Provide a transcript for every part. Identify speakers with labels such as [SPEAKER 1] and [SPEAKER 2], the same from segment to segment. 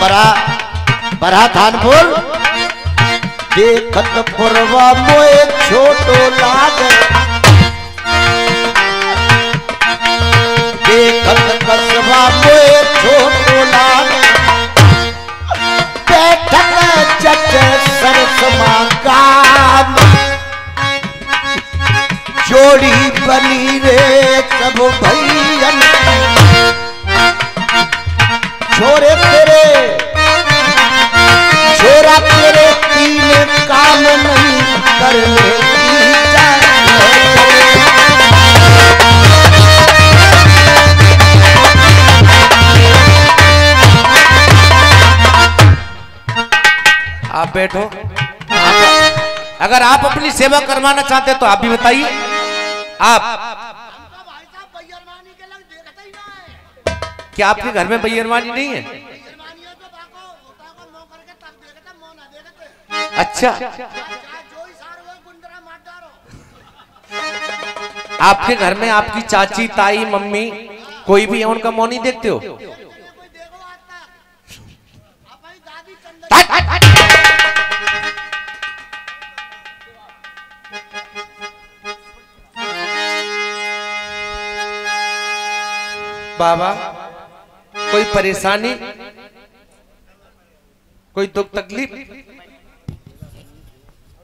[SPEAKER 1] बरा बरा थानपुर देखत पुरवा मोए छोटो लागे देखत कसवा मोए छोटो लागे बैठक जट सरसमा काम जोड़ी बनी रे सब भैयन छोरे तेरे छोरा तेरे तीन काम नहीं करने की
[SPEAKER 2] आप बैठो। अगर आप अपनी सेवा करवाना चाहते तो आप भी बताइए। आप क्या आपके घर में बैरवानी नहीं है? अच्छा, आपके घर में आपकी चाची ताई मम्मी कोई भी है उनका मुंह नहीं देखते हो? बाबा कोई परेशानी कोई दुख तकलीफ?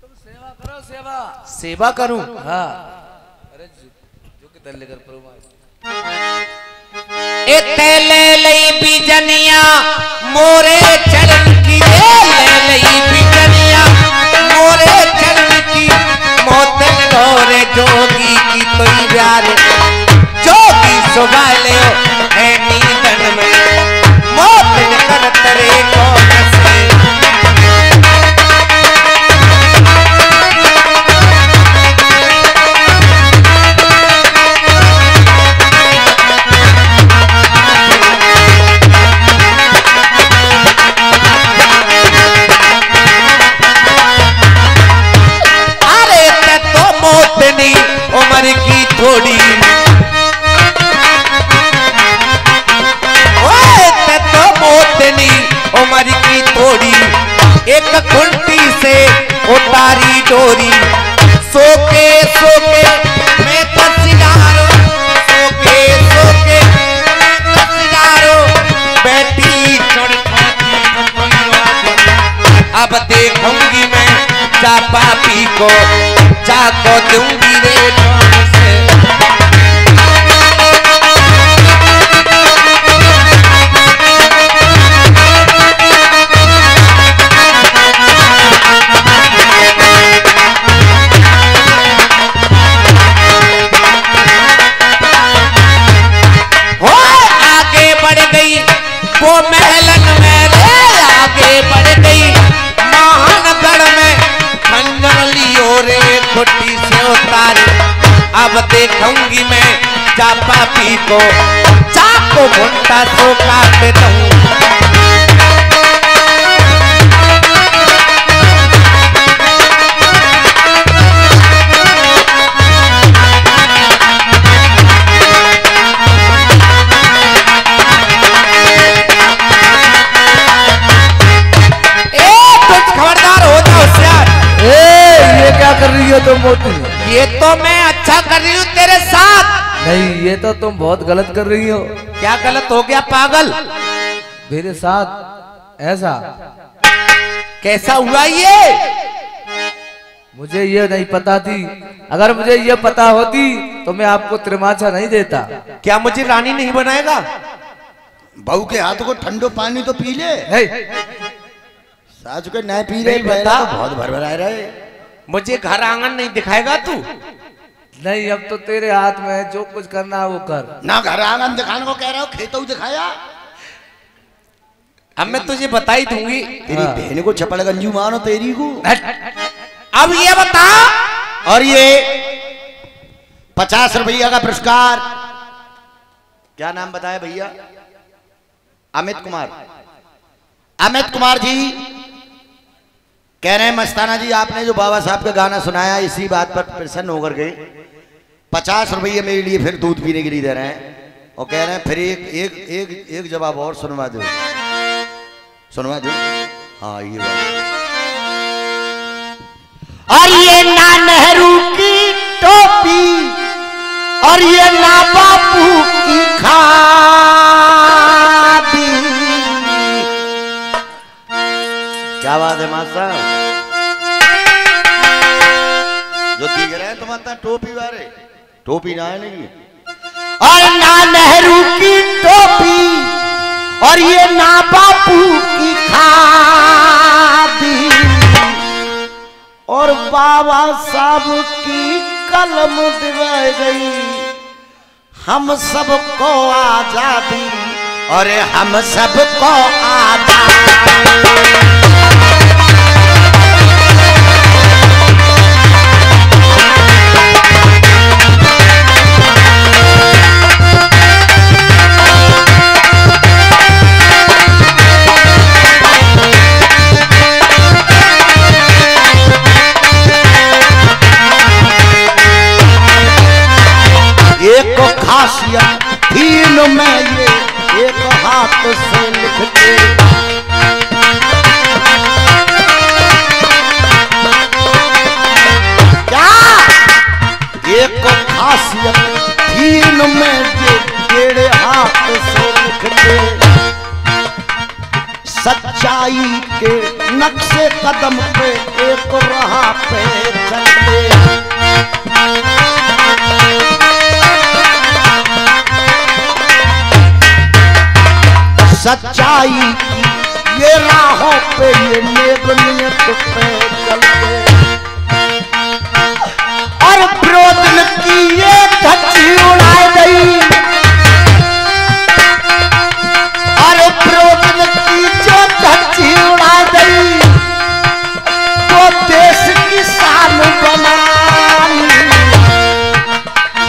[SPEAKER 3] तुम सेवा करो। सेवा
[SPEAKER 2] सेवा करूं?
[SPEAKER 3] हाँ। अरे जो किधर लेकर
[SPEAKER 2] ले लई बिजनिया मोरे चरण की ले लई बिजनिया मोरे चरण की मोतन ढोरे जोगी की तो प्यार जोगी सुभाले है नींदन में मोतन कर तरे को से उम्र की थोड़ी तो मोतनी उम्र की थोड़ी एक खुंटी से उतारी डोरी सोके सोके मैं तसिगारो सोके सोके मैं तसिगारो बैठी अब देखूंगी मैं चापा पी को चाको दूंगी रे से। हो आगे बढ़ गई वो महलन में रे आगे बढ़ गई महानगढ़ में खंजर लियो रे खुट्टी से उतारी अब देखूंगी मैं चापा पी को चाको घुंटा सो काट दूं।
[SPEAKER 3] कर रही हो तुम मोती?
[SPEAKER 2] ये तो मैं अच्छा कर रही हूँ तेरे साथ।
[SPEAKER 3] नहीं, ये तो तुम बहुत गलत कर रही हो।
[SPEAKER 2] क्या गलत हो गया पागल?
[SPEAKER 3] मेरे साथ ऐसा
[SPEAKER 2] कैसा हुआ ये?
[SPEAKER 3] मुझे ये नहीं पता थी। अगर मुझे ये पता होती तो मैं आपको त्रिमाचा नहीं देता।
[SPEAKER 2] क्या मुझे रानी नहीं बनाएगा?
[SPEAKER 1] बहू के हाथ को ठंडो पानी तो पी ले। साज को नहीं पी रहे
[SPEAKER 2] बता
[SPEAKER 1] तो बहुत भरभराए रहे।
[SPEAKER 2] मुझे घर आंगन नहीं दिखाएगा तू?
[SPEAKER 3] नहीं, अब तो तेरे हाथ में जो कुछ करना है वो कर।
[SPEAKER 1] ना घर आंगन दिखाने को कह रहा हूँ, खेतों दिखाया।
[SPEAKER 2] अब मैं तुझे बता ही दूंगी।
[SPEAKER 1] तेरी बहन को छपड़ गंजू मानो तेरी को।
[SPEAKER 2] अब ये बता।
[SPEAKER 1] और ये 50 रुपया का पुरस्कार, क्या नाम बताया भैया? अमित कुमार। अमित कुमार जी कह रहे हैं मस्ताना जी आपने जो बाबा साहब का गाना सुनाया इसी बात पर प्रसन्न होकर के 50 रुपये मेरे लिए फिर दूध पीने के लिए दे रहे हैं और कह रहे हैं फिर एक जवाब और सुनवा दो। सुनवा दो। हाँ ये बात।
[SPEAKER 2] और ये ना नेहरू की टोपी और ये ना बापू की खादी।
[SPEAKER 1] क्या बात है मास्टर जो दिख रहे हैं तुम्हारा टोपी वाले टोपी ना है नहीं।
[SPEAKER 2] और ना नेहरू की टोपी और ये ना बापू की खादी और बाबा साहब की कलम दिवाई गई हम सबको आजादी
[SPEAKER 1] और हम सबको आजादी।
[SPEAKER 2] एक खासियत दीन में ये एक हाथ से लिखते क्या एक खासियत दीन में ये टेढ़े हाथ से लिखते सच्चाई के नक्शे कदम पे एक राह पे चलते। सच्चाई की ये राहों पे ये नेक नियत पे चलते और विरोधन की ये धज्जी उड़ाई गई और विरोधन की जो धज्जी उड़ाई गई तो देश की शान बनानी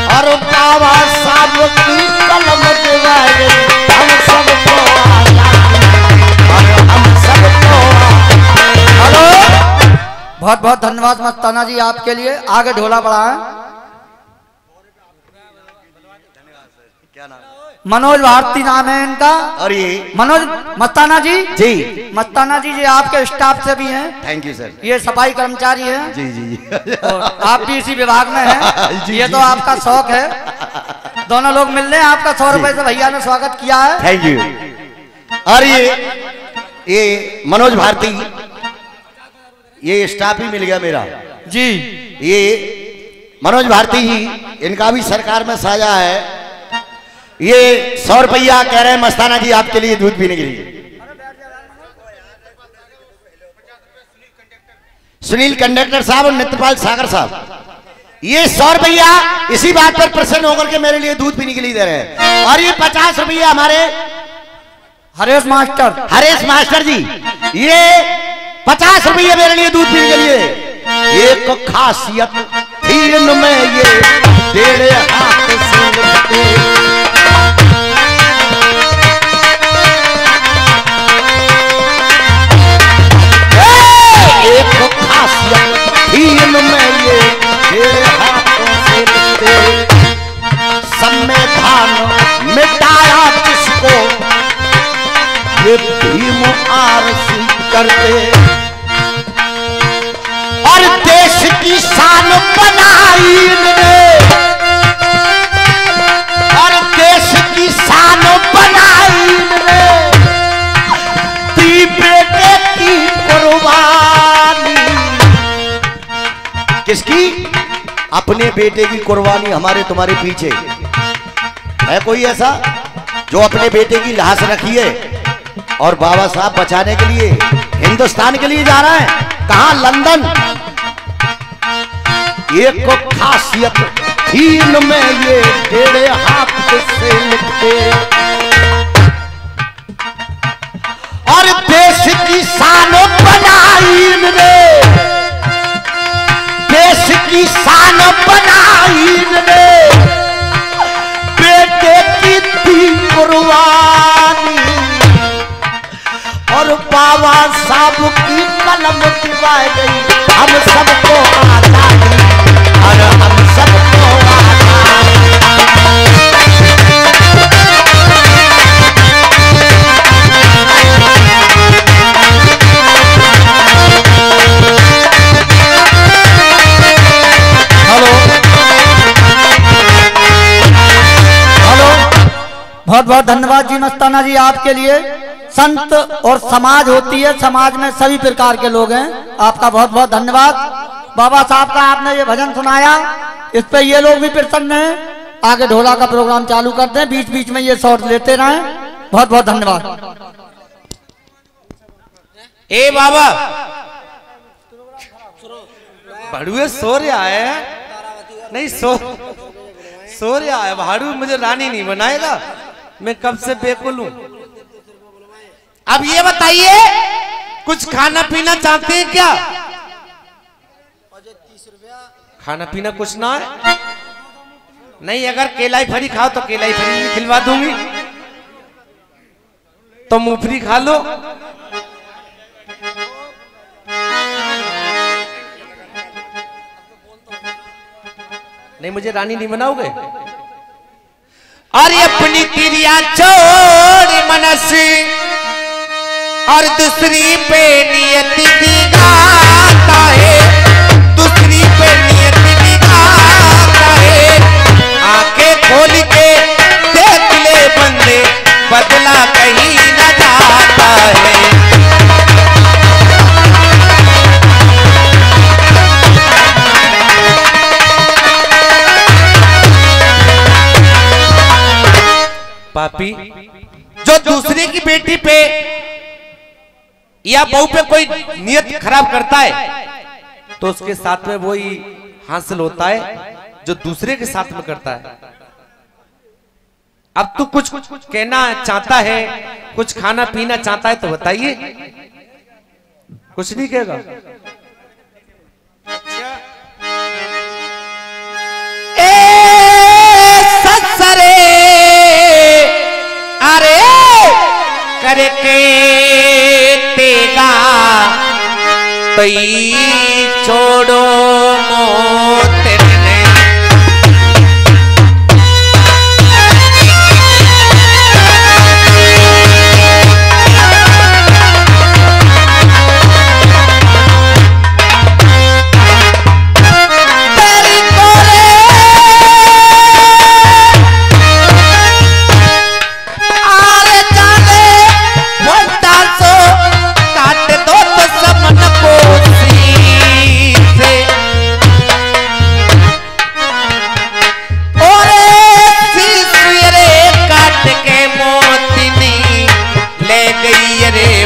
[SPEAKER 2] और बाबा साहब की कलम दिवाई गई हम सबको
[SPEAKER 3] बहुत बहुत धन्यवाद मस्ताना जी आपके लिए। आगे ढोला बढ़ाएं।
[SPEAKER 1] क्या नाम?
[SPEAKER 3] मनोज भारती नाम है इनका।
[SPEAKER 1] और ये
[SPEAKER 3] मनोज मस्ताना जी
[SPEAKER 1] जी
[SPEAKER 3] मस्ताना जी ये आपके स्टाफ से भी हैं।
[SPEAKER 1] Thank you sir.
[SPEAKER 3] ये सफाई कर्मचारी हैं।
[SPEAKER 1] जी जी जी
[SPEAKER 3] और आप भी इसी विभाग में हैं। ये तो आपका शौक है। दोनों लोग मिल रहे हैं। आपका 100 रुपए से भैया ने स्वागत किया है।
[SPEAKER 1] Thank you. और ये मनोज भारती ये स्टाफ ही मिल गया मेरा
[SPEAKER 3] जी।
[SPEAKER 1] ये मनोज भारती जी इनका भी सरकार में साझा है। ये 100 रुपया कह रहे हैं मस्ताना जी आपके लिए दूध पीने के लिए। सुनील कंडक्टर साहब और नित्यपाल सागर साहब ये 100 रुपया इसी बात पर प्रसन्न होकर के मेरे लिए दूध पीने के लिए दे रहे हैं। और ये 50 रुपया हमारे
[SPEAKER 3] हरेश मास्टर
[SPEAKER 1] जी ये 50 रुपये मेरे लिए दूध पीने के लिए। एक खासियत दीन में ये टेढ़े हाथ से लिखते एक खासियत दीन में ये टेढ़े हाथों से लिखते संविधान मिटाया जिसको ये भीम आरसी करते और देश की शान बनाई इन्होंने और देश की शान बनाई इन्होंने दी बेटे की कुर्बानी। किसकी? अपने बेटे की कुर्बानी हमारे तुम्हारे पीछे है कोई ऐसा जो अपने बेटे की लाश रखी है और बाबा साहब बचाने के लिए हिंदुस्तान के लिए जा रहा है? कहां? लंदन। एक खासियत दीन में ये टेढ़े हाथ से लिखते और देश की शान बनाई इन्होंने देश की शान बनाई इन्होंने बेटे की दी कुर्बानी और बाबा साहब की कलम दिवाई गई हम सबको आजादी और हम सबको आजादी।
[SPEAKER 3] बहुत बहुत धन्यवाद जी मस्ताना जी आपके लिए। संत और समाज होती है, समाज में सभी प्रकार के लोग हैं। आपका बहुत बहुत धन्यवाद। बाबा साहब का आपने ये भजन सुनाया, इस पे ये लोग भी प्रसन्न हैं। आगे ढोला का प्रोग्राम चालू करते हैं, बीच बीच में ये शॉट लेते रहें। बहुत बहुत धन्यवाद।
[SPEAKER 2] ए बाबा भाड़ू सो रहा है, नहीं सो रहा है भाड़ू। मुझे रानी नहीं बनाएगा, मैं कब से बेकुल हूं। अब ये बताइए कुछ खाना पीना चाहते हैं क्या? खाना पीना कुछ ना है? नहीं, अगर केलाई फरी खाओ तो केलाई फरी भी खिलवा दूंगी, तो मूंगफली खा लो। नहीं, मुझे रानी नहीं बनाओगे? और ये अपनी तिरिया छोड़ मनस और दूसरी पे नियत की गाता है, दूसरी पे नियत की गाता है। आंखें खोल के देख ले बंदे, बदला कहीं न जाता है। पापी जो दूसरे की बेटी पे या बहू पे कोई नियत खराब करता है, तो उसके साथ में वही हासिल होता है जो दूसरे के साथ में करता है। अब तू कुछ कहना चाहता है, कुछ खाना पीना चाहता है तो बताइए। कुछ नहीं कहेगा? ससरे अरे करके तेगा तई छोड़ो मोत ने।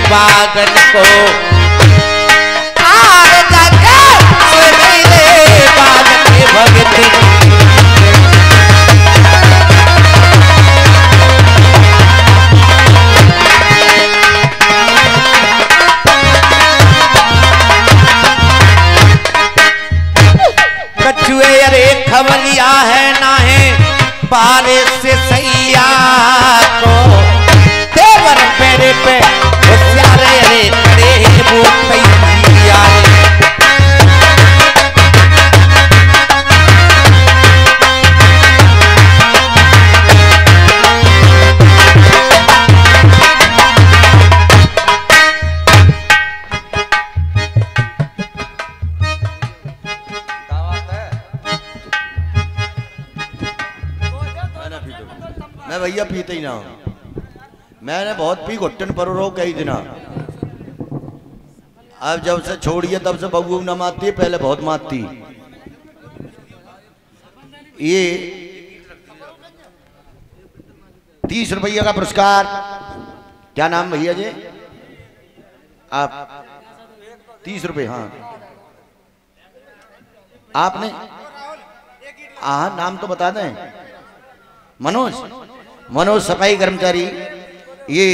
[SPEAKER 2] बागन को आर जाके मेरे बागन के भगत। कछुए अरे खबरिया है ना है बारिश से सैया को देवर पेरे पे
[SPEAKER 1] मैं भैया पीते ही ना, मैंने बहुत पी घुट्टन पर रो कई दिन। अब जब से छोड़िए तब से बबू न मारती है, पहले बहुत मारती। ये 30 रुपया का पुरस्कार। क्या नाम भैया जी? आप 30 रुपये। हाँ आपने, हाँ नाम तो बता दें। मनोज सफाई कर्मचारी। ये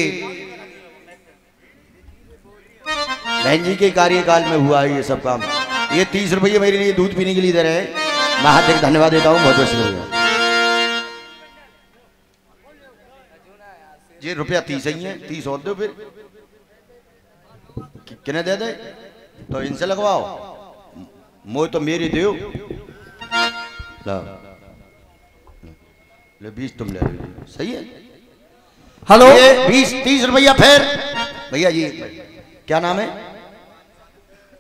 [SPEAKER 1] बहन जी के कार्यकाल में हुआ है ये सब काम। ये 30 रुपये मेरे लिए दूध पीने के लिए दे रहे हैं, मैं हार्दिक धन्यवाद देता हूँ। बहुत बहुत शुक्रिया। ये रुपया 30 ही है, 30 और दो फिर कितने दे दे तो इनसे लगवाओ, मोह तो मेरी दो। ले 20 तुम ले लो, सही है।
[SPEAKER 3] हेलो
[SPEAKER 1] 20-30 रुपया फिर भैया जी। क्या नाम है?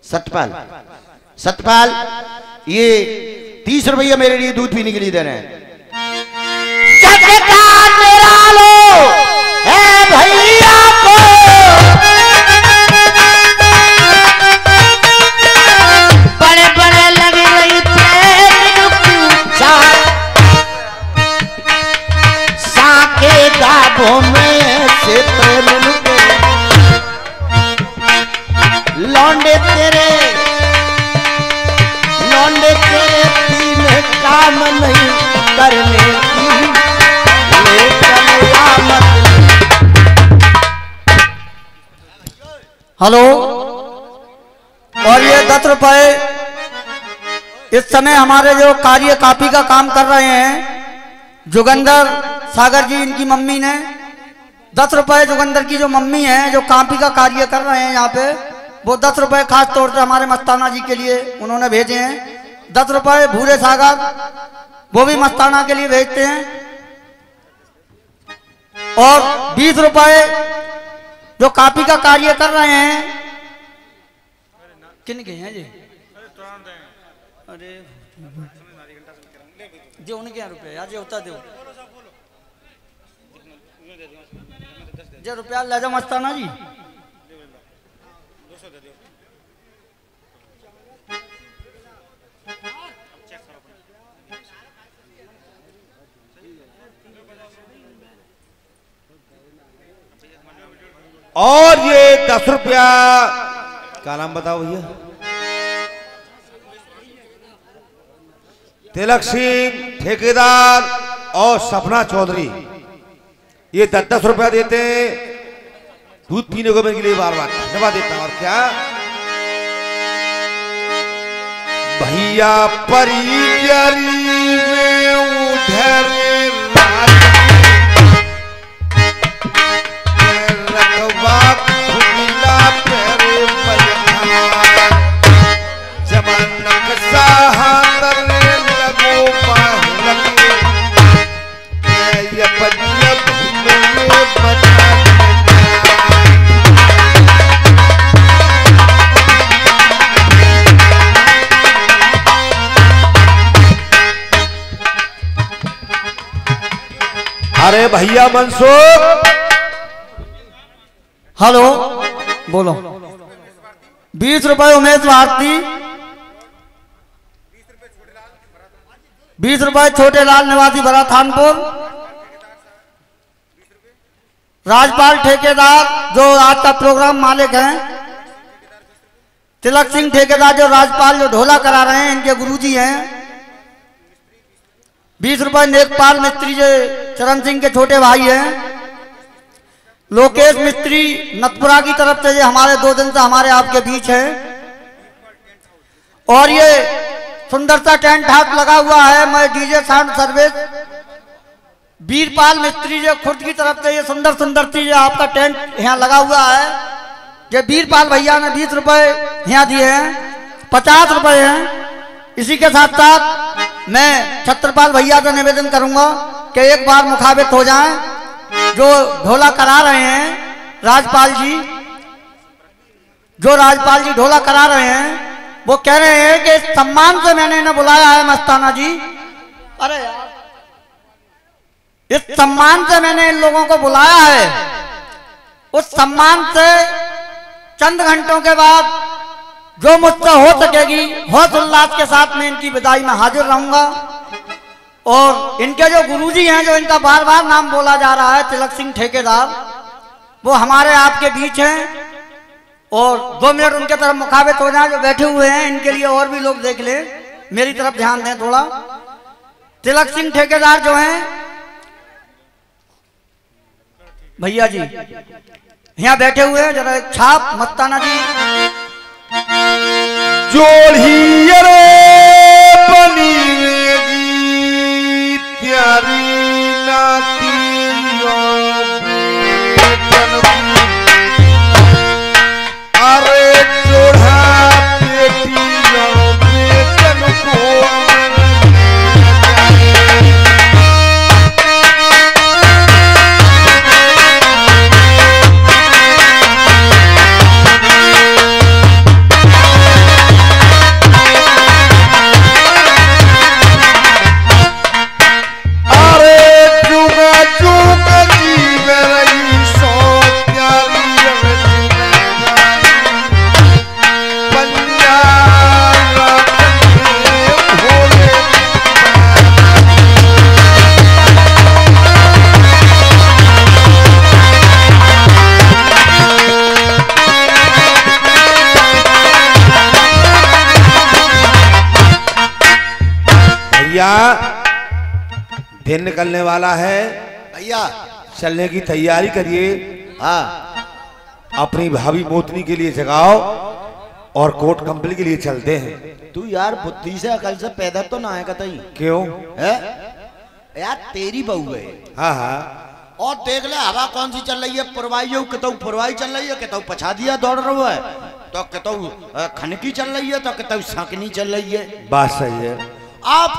[SPEAKER 1] सतपाल। ये 30 रुपया मेरे लिए दूध पीने के लिए दे रहे हैं। वो में से प्रेम के लौंडे तेरे तीन काम नहीं करने की ले चलिया मत।
[SPEAKER 3] हेलो। और ये 10 रुपए इस समय हमारे जो कार्य कापी का काम कर रहे हैं जोगेंद्र सागर जी, इनकी मम्मी ने 10 रुपए, जोगेंद्र की जो मम्मी है जो कापी का कार्य कर रहे हैं यहाँ पे, वो 10 रुपए खास तौर से हमारे मस्ताना जी के लिए उन्होंने भेजे हैं। 10 रुपए भूरे सागर वो भी मस्ताना के लिए भेजते हैं। और 20 रुपए जो कापी का कार्य कर रहे हैं, किन के हैं जी? अरे जो उनके यहाँ रुपये यार, जो होता दो जो रुपया ले जाओ मस्ताना जी।
[SPEAKER 2] और ये 10 रुपया क्या नाम बताओ भैया? तिलक सिंह ठेकेदार और सपना चौधरी, ये 10-10 रुपया देते हैं दूध पीने को मेरे लिए। बार बार धन्यवाद देता हूं। और क्या भैया परिजरी में उधर रखवा खुला पेरे जमानक सहातर लगो पाहलके ये बदिया भूले बता। अरे भैया मनसुख।
[SPEAKER 3] हेलो बोलो। 20 रुपए उमेश भारती, 20 रुपए छोटे लाल निवासी भरा थानपुर, राजपाल ठेकेदार जो आज का प्रोग्राम मालिक हैं, तिलक सिंह ठेकेदार जो राजपाल जो ढोला करा रहे हैं इनके गुरुजी हैं। 20 रुपए नेकपाल मिस्त्री जो चरण सिंह के छोटे भाई हैं। लोकेश मिस्त्री नथपुरा की तरफ से ये हमारे 2 दिन से हमारे आपके बीच है। और ये सुंदर सा टेंट हाउस लगा हुआ है, मैं डीजे साउंड सर्विस वीरपाल मिस्त्री जो खुर्द की तरफ से ये सुंदर सुंदर सी आपका टेंट यहाँ लगा हुआ है। ये वीरपाल भैया ने 20 रुपए यहाँ दिए हैं, 50 रुपए हैं। इसी के साथ साथ मैं छत्रपाल भैया से निवेदन करूंगा कि एक बार मुखाबित हो जाएं। जो ढोला करा रहे हैं राजपाल जी, जो राजपाल जी ढोला करा रहे हैं, वो कह रहे हैं कि इस सम्मान से मैंने इन्हें बुलाया है मस्ताना जी। अरे यार, इस सम्मान से मैंने इन लोगों को बुलाया है, उस सम्मान से चंद घंटों के बाद जो मुझसे हो सकेगी हौस उल्लास के साथ में इनकी विदाई में हाजिर रहूंगा। और इनके जो गुरुजी हैं, जो इनका बार बार नाम बोला जा रहा है तिलक सिंह ठेकेदार, वो हमारे आपके बीच हैं। और 2 मिनट उनके तरफ मुखाबित हो जाए जो बैठे हुए हैं, इनके लिए और भी लोग देख लें, मेरी तरफ ध्यान दें थोड़ा। तिलक सिंह ठेकेदार जो हैं भैया जी यहाँ बैठे हुए हैं, जरा एक छाप मस्ताना जी
[SPEAKER 2] जोड़ी रे बनीगी त्यारी नाती अरे जोड़ा बेटी बेटन को भैया दिन निकलने वाला है
[SPEAKER 1] भैया
[SPEAKER 2] चलने की तैयारी करिए।
[SPEAKER 1] हाँ
[SPEAKER 2] अपनी भाभी मोतनी के लिए जगाओ और कोट कंपनी के लिए चलते हैं।
[SPEAKER 1] तू यार बुद्धि से अकल से पैदा तो ना है कतई।
[SPEAKER 2] क्यों
[SPEAKER 1] है यार तेरी बहू है।
[SPEAKER 2] हाँ हाँ
[SPEAKER 1] और देख ले हवा कौन सी चल रही है, पुरवाई कितौ पुरवाई चल रही है, कितौ पछा दिया दौड़ रहा है, तो कितौ खनकी चल रही है, तो कितौ सांकनी चल रही है।
[SPEAKER 2] बात सही है।
[SPEAKER 1] आप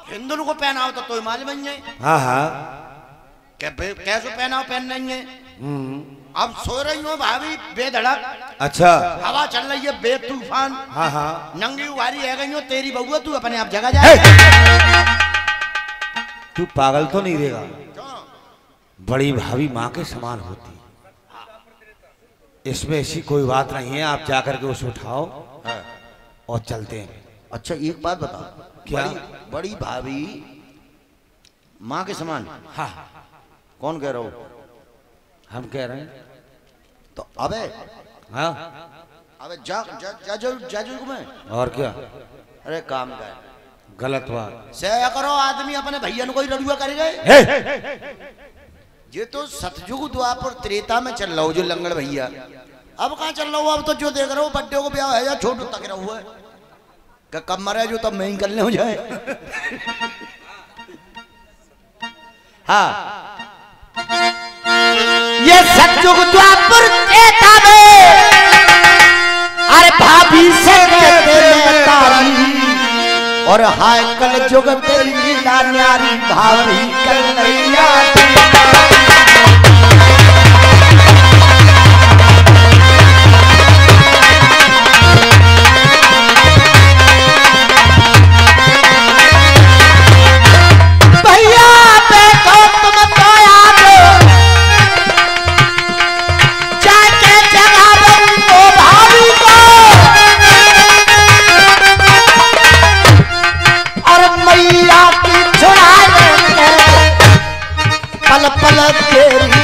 [SPEAKER 1] हिंदुओं को पहनाओ तो माल बन जाए।
[SPEAKER 2] हाँ हाँ
[SPEAKER 1] कैसे पहनाओ पहन नहीं है। अब सो रही हूँ भाभी बेधड़क,
[SPEAKER 2] अच्छा
[SPEAKER 1] हवा चल रही है बेतूफान।
[SPEAKER 2] हाँ हाँ
[SPEAKER 1] नंगी उवारी है गई हो तेरी बहू है, तू अपने आप जगह जाए।
[SPEAKER 2] तू पागल तो नहीं रहेगा? बड़ी भाभी माँ के समान होती, इसमें ऐसी कोई बात नहीं है। आप जाकर के उसे उठाओ और चलते हैं।
[SPEAKER 1] अच्छा एक बात बता,
[SPEAKER 2] क्या?
[SPEAKER 1] बड़ी भाभी माँ के समान?
[SPEAKER 2] हाँ
[SPEAKER 1] कौन कह रहा हो?
[SPEAKER 2] हम कह रहे हैं।
[SPEAKER 1] तो अबे
[SPEAKER 2] हाँ
[SPEAKER 1] अबे जाजू में
[SPEAKER 2] और क्या?
[SPEAKER 1] अरे काम का
[SPEAKER 2] गलत बात
[SPEAKER 1] से करो, आदमी अपने भैया को ही रड़ुआ करेगा। ये तो सतयुग द्वापर त्रेता में चल रहा हो जो लंगड़ भैया। अब कहाँ चल रहा हो? अब तो जो देख रहा हो बड्डे को ब्याह है या छोटू तक रहा हुआ है, कब मरा है जो तब मैं ही करने हो जाए। हाँ ये सतयुग द्वापर त्रेता में, अरे भाभी से कहते मैं तारी, और हाय कल जुग तेरी लीला न्यारी, भाभी कन्हैया। पल पल तेरी